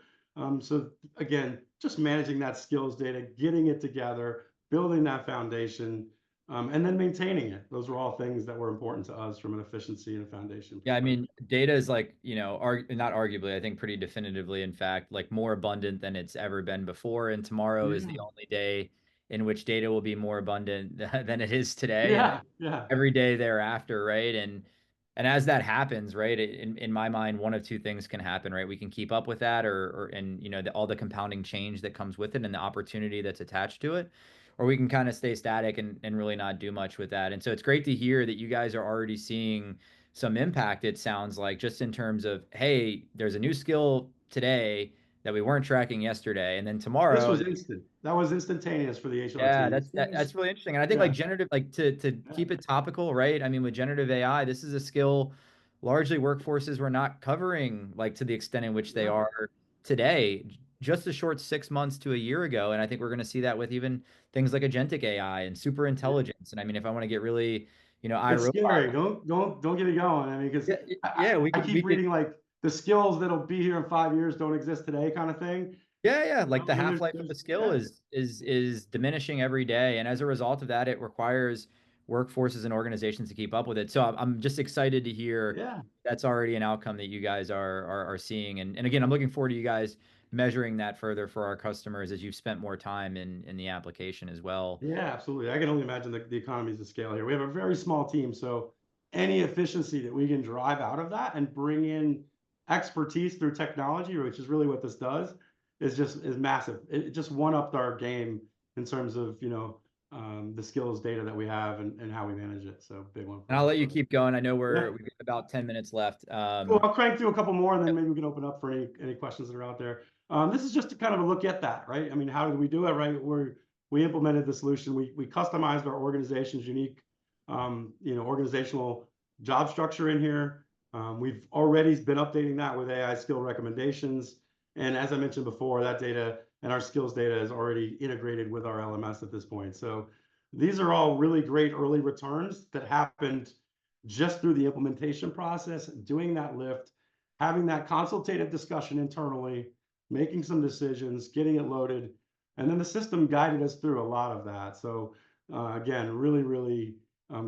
So again, just managing that skills data, getting it together, building that foundation, and then maintaining it. Those are all things that were important to us from an efficiency and a foundation. Yeah, I mean, data is like, not arguably, I think pretty definitively, in fact, like more abundant than it's ever been before. And tomorrow is the only day in which data will be more abundant than it is today. Yeah. Every day thereafter, right? And as that happens, right, in my mind, one of two things can happen, right? We can keep up with that, or all the compounding change that comes with it and the opportunity that's attached to it, or we can kind of stay static and really not do much with that. And so it's great to hear that you guys are already seeing some impact, it sounds like, just in terms of, hey, there's a new skill today that we weren't tracking yesterday, and then tomorrow this was instant. That was instantaneous for the HR team. That's really interesting. And I think like generative, like to keep it topical, right? I mean, with generative AI, this is a skill largely workforces were not covering, like to the extent in which they are today. just a short 6 months to a year ago. And I think we're going to see that with even things like agentic AI and super intelligence. And I mean, if I want to get really, It's iRobot, scary. Don't get me going. I mean, because yeah, yeah, I keep reading like the skills that'll be here in 5 years don't exist today, kind of thing. yeah. Like I the mean, half-life of a skill yeah, is diminishing every day. And as a result of that, it requires workforces and organizations to keep up with it. So I'm just excited to hear yeah. that's already an outcome that you guys are seeing. And again, I'm looking forward to you guys measuring that further for our customers as you've spent more time in the application as well. Yeah, absolutely. I can only imagine the economies of scale here. We have a very small team, so any efficiency that we can drive out of that and bring in expertise through technology, which is really what this does, is massive. It just one-upped our game in terms of, the skills data that we have and how we manage it. So big one And for I'll us. let you keep going. I know Yeah. we've got about 10 minutes left. Cool. I'll crank through a couple more, and then maybe we can open up for any questions that are out there. This is just to kind of a look at that, right? I mean, how did we do it, right? We implemented the solution. We customized our organization's unique, organizational job structure in here. We've already been updating that with AI skill recommendations. And as I mentioned before, that data and our skills data is already integrated with our LMS at this point. So these are all really great early returns that happened just through the implementation process, doing that lift, having that consultative discussion internally, making some decisions, getting it loaded, and then the system guided us through a lot of that. So again, really, really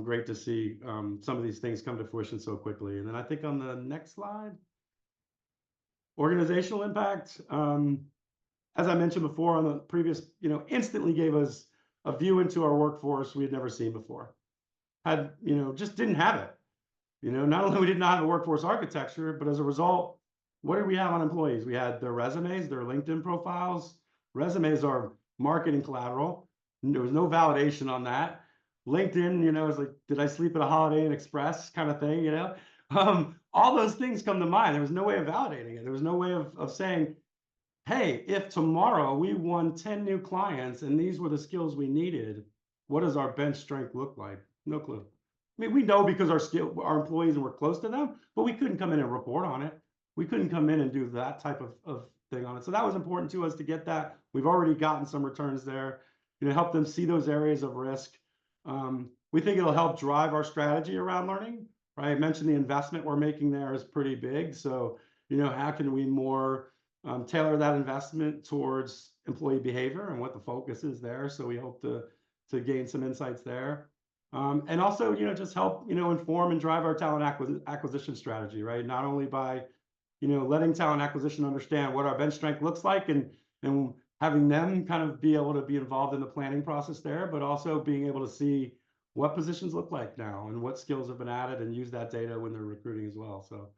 great to see some of these things come to fruition so quickly. And then I think on the next slide, organizational impact. As I mentioned before on the previous, instantly gave us a view into our workforce we had never seen before. Just didn't have it. Not only we did not have a workforce architecture, but as a result, what did we have on employees? We had their resumes, their LinkedIn profiles. Resumes are marketing collateral. There was no validation on that. LinkedIn, is like, did I sleep at a Holiday Inn Express kind of thing, all those things come to mind. There was no way of validating it. There was no way of saying, hey, if tomorrow we won 10 new clients and these were the skills we needed, what does our bench strength look like? No clue. I mean, we know because our employees were close to them, but we couldn't come in and report on it. We couldn't come in and do that type of thing on it. So that was important to us to get that. We've already gotten some returns there, help them see those areas of risk. We think it'll help drive our strategy around learning, right? I mentioned the investment we're making there is pretty big. So, how can we more tailor that investment towards employee behavior and what the focus is there? So we hope to gain some insights there. And also, just help, inform and drive our talent acquisition strategy, right? Not only by, letting talent acquisition understand what our bench strength looks like and having them kind of be able to be involved in the planning process there, but also being able to see what positions look like now and what skills have been added and use that data when they're recruiting as well. So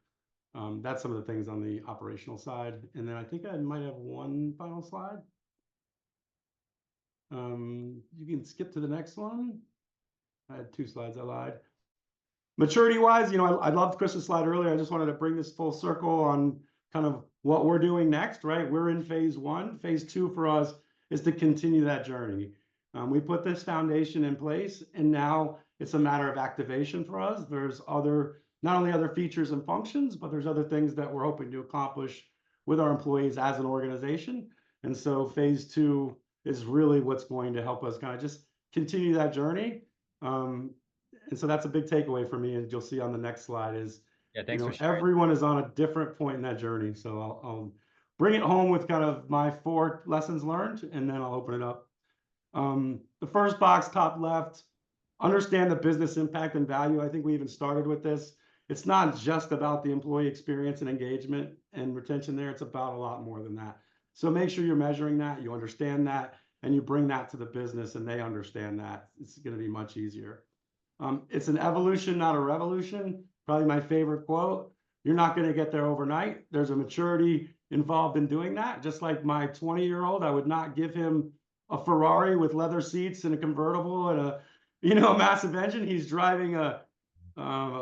that's some of the things on the operational side. And then I think I might have one final slide. You can skip to the next one. I had 2 slides, I lied. Maturity-wise, I loved Chris's slide earlier. I just wanted to bring this full circle on kind of what we're doing next, right? We're in phase 1. Phase 2 for us is to continue that journey. We put this foundation in place, and now it's a matter of activation for us. There's not only other features and functions, but there's other things that we're hoping to accomplish with our employees as an organization. And so phase 2 is really what's going to help us kind of just continue that journey. And so that's a big takeaway for me, and you'll see on the next slide is, Yeah, thanks for sharing. everyone is on a different point in that journey. So I'll bring it home with kind of my 4 lessons learned, and then I'll open it up. The first box, top left, understand the business impact and value. I think we even started with this. It's not just about the employee experience and engagement and retention there. It's about a lot more than that. So make sure you're measuring that, you understand that, and you bring that to the business and they understand that. It's going to be much easier. It's an evolution, not a revolution. Probably my favorite quote. You're not going to get there overnight. There's a maturity involved in doing that. Just like my 20-year-old, I would not give him a Ferrari with leather seats and a convertible and a massive engine. He's driving a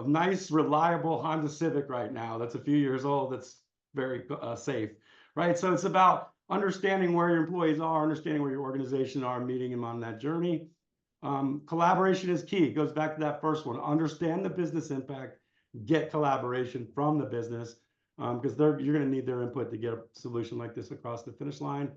nice, reliable Honda Civic right now. That's a few years old. That's very safe, right? So it's about understanding where your employees are, understanding where your organization are, meeting them on that journey. Collaboration is key. It goes back to that first one. Understand the business impact, get collaboration from the business. because you're going to need their input to get a solution like this across the finish line.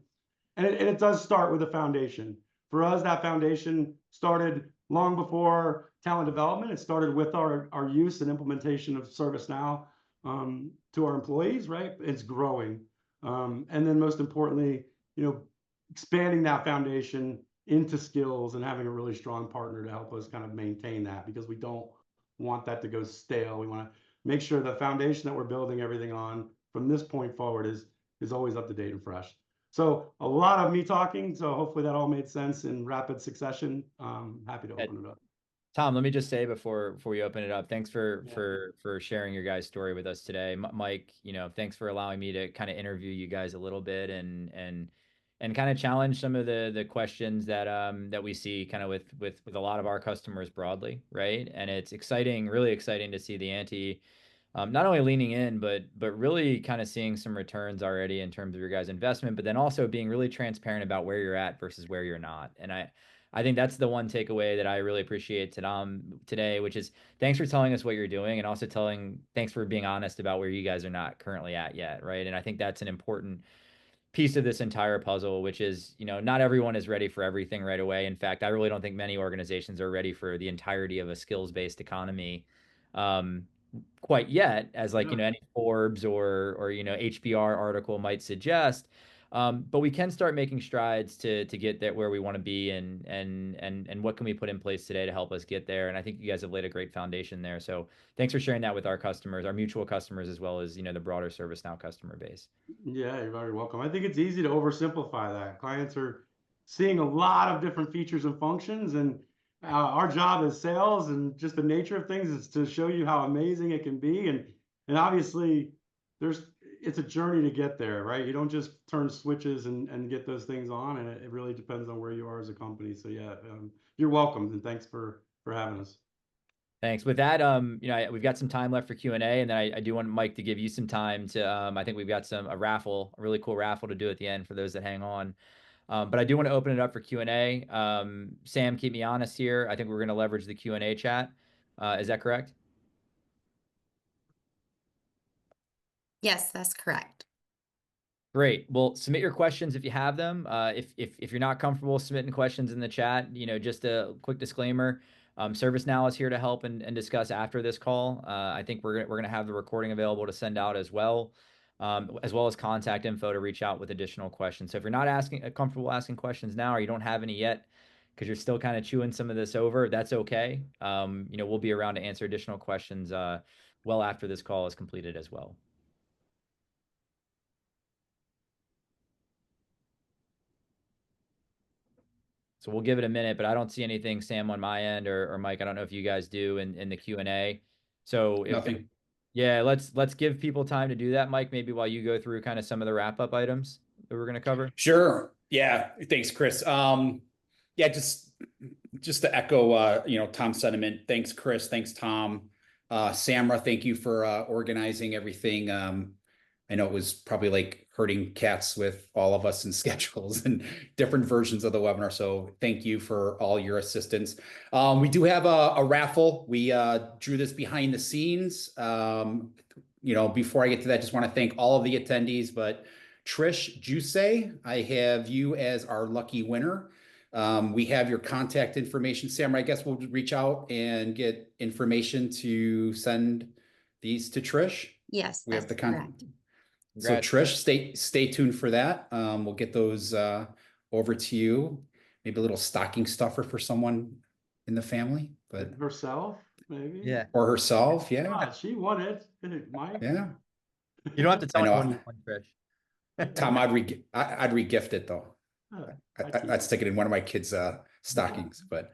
And it does start with a foundation. For us, that foundation started long before talent development. It started with our use and implementation of ServiceNow to our employees, right? It's growing. And then most importantly, expanding that foundation into skills and having a really strong partner to help us kind of maintain that, because we don't want that to go stale. We want to make sure the foundation that we're building everything on from this point forward is always up to date and fresh. So a lot of me talking, so hopefully that all made sense in rapid succession. Happy to open it up. Tom, let me just say before we open it up, thanks for sharing your guys' story with us today. Mike, thanks for allowing me to kind of interview you guys a little bit and kind of challenge some of the questions that we see kind of with a lot of our customers broadly, right? And it's exciting, really exciting to see the ante not only leaning in, but really kind of seeing some returns already in terms of your guys' investment, but then also being really transparent about where you're at versus where you're not. And I think that's the one takeaway that I really appreciate today, which is thanks for telling us what you're doing, and also thanks for being honest about where you guys are not currently at yet, right? And I think that's an important piece of this entire puzzle, which is, not everyone is ready for everything right away. In fact, I really don't think many organizations are ready for the entirety of a skills-based economy quite yet, as like, any Forbes or HBR article might suggest. But we can start making strides to get there where we want to be, and what can we put in place today to help us get there. And I think you guys have laid a great foundation there. So thanks for sharing that with our customers, our mutual customers, as well as, the broader ServiceNow customer base. Yeah, you're very welcome. I think it's easy to oversimplify that. Clients are seeing a lot of different features and functions, and our job as sales and just the nature of things is to show you how amazing it can be. And obviously it's a journey to get there, right? You don't just turn switches and get those things on, and it really depends on where you are as a company. So yeah, you're welcome, and thanks for having us. Thanks. With that, we've got some time left for Q&A, and then I do want Mike to give you some time to, I think we've got a really cool raffle to do at the end for those that hang on. But I do want to open it up for Q&A. Sam, keep me honest here. I think we're going to leverage the Q&A chat. Is that correct? Yes, that's correct. Great. Well, submit your questions if you have them. If you're not comfortable submitting questions in the chat, just a quick disclaimer. ServiceNow is here to help and discuss after this call. I think we're going to have the recording available to send out as well as contact info to reach out with additional questions. So if you're not comfortable asking questions now, or you don't have any yet, because you're still kind of chewing some of this over, that's okay. We'll be around to answer additional questions well after this call is completed as well. So we'll give it a minute, but I don't see anything, Sam, on my end, or Mike, I don't know if you guys do in the Q&A. So Nothing. Yeah, let's give people time to do that, Mike, maybe while you go through kind of some of the wrap-up items that we're going to cover. Sure. Yeah. Thanks, Chris. Yeah, just to echo, Tom's sentiment. Thanks, Chris. Thanks, Tom. Samra, thank you for organizing everything. I know it was probably like herding cats with all of us in schedules and different versions of the webinar. So thank you for all your assistance. We do have a raffle. We drew this behind the scenes. Before I get to that, just want to thank all of the attendees, but Trish Juice, I have you as our lucky winner. We have your contact information. Sam, I guess we'll reach out and get information to send these to Trish. Yes, we have the contact. So Trish, stay tuned for that. We'll get those over to you. Maybe a little stocking stuffer for someone in the family, but herself, maybe. Yeah. Or herself, yeah. God, she won it. Mike. Yeah. You don't have to tell anyone you won, Trish. Tom, I'd re-gift it though. I'd stick it in one of my kids' stockings. But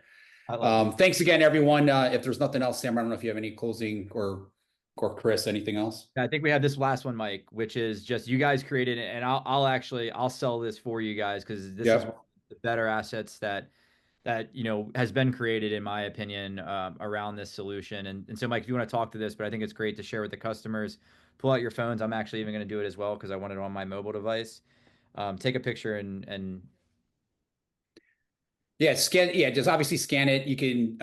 thanks again, everyone. If there's nothing else, Sam, I don't know if you have any closing or Chris, anything else? I think we have this last one, Mike, which is just you guys created it, and I'll sell this for you guys, because this is one of the better assets that has been created, in my opinion, around this solution. And so, Mike, if you want to talk to this, but I think it's great to share with the customers. Pull out your phones. I'm actually even going to do it as well, because I want it on my mobile device. Take a picture and Yeah, just obviously scan it. You can,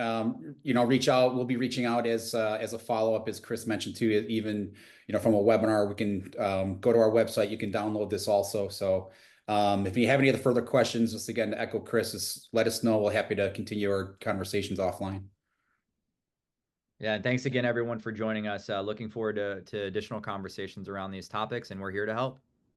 reach out. We'll be reaching out as a follow-up, as Chris mentioned too, even, from a webinar, we can go to our website. You can download this also. So if you have any other further questions, just again, to echo Chris, just let us know. We're happy to continue our conversations offline. Yeah, and thanks again, everyone, for joining us. Looking forward to additional conversations around these topics, and we're here to help.